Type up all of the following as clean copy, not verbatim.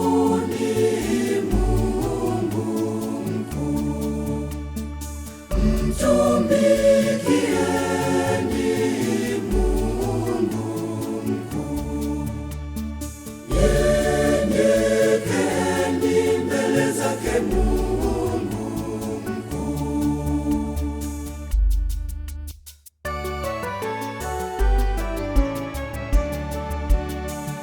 Msifuni Mungu mkuu, mtumikieni Mungu mkuu, nyenyekeni mbele zake Mungu mkuu.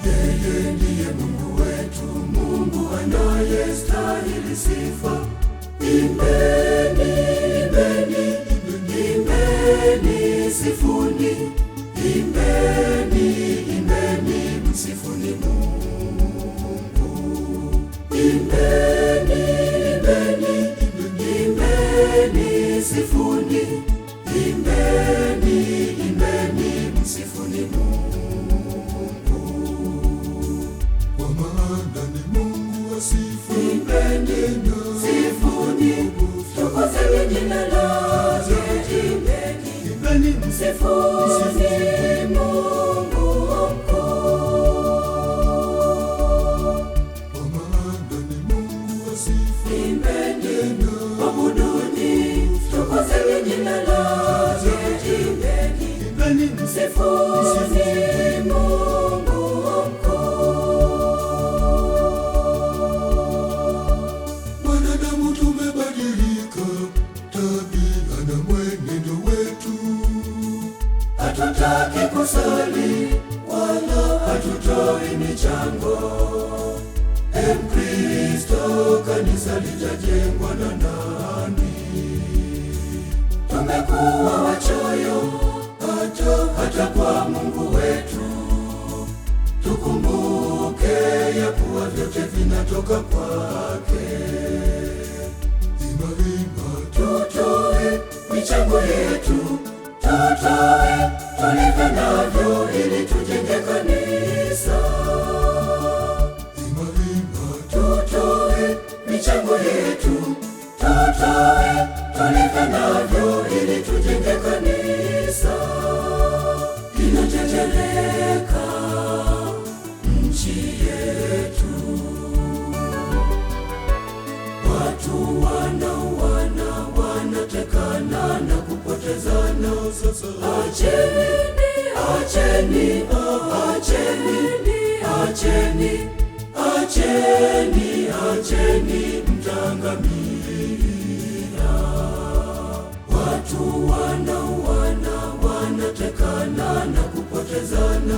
Yeye ndiye Mungu wetu, Mungu anayestahili sifa. Imbeni, imbeni, imbeni, sifuni. Imbeni, imbeni, msifuni Mungu. Imbeni, imbeni, imbeni, sifuni. Imbeni, imbeni, msifuni Mungu. Imbeni, sifuni, tukuzeni jina lake. Imbeni, imbeni, msifuni Mungu mkuu. Imbeni, abuduni, tukuzeni jina lake. Imbeni, imbeni, msifuni Mungu mkuu. Hatutaki kusali wala hatutoi michango. Mkristo, kanisa litajengwa na nani? Tumekuwa wachoyo hata kwa Mungu wetu. Tukumbuke ya kuwa vyote vinatoka kwake. Tutoe michango yetu, tutoe tulivyo navyo ili tujenge kanisa. Tutoe michango yetu, tutoe tulivyo navyo ili tujenge kanisa. Inatetereka nchi yetu, watu wanauana, wanatekana na kupotezana. Acheni, acheni, acheni, acheni, acheni mtangamia. Watu wanauana, wanatekana na kupotezana.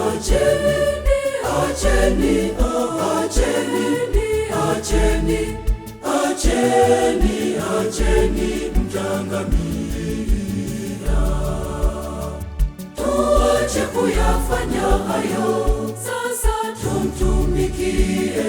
Acheni, acheni, acheni, acheni, acheni mtangamia. Tuache kuyafanya hayo, sasa tumtumikie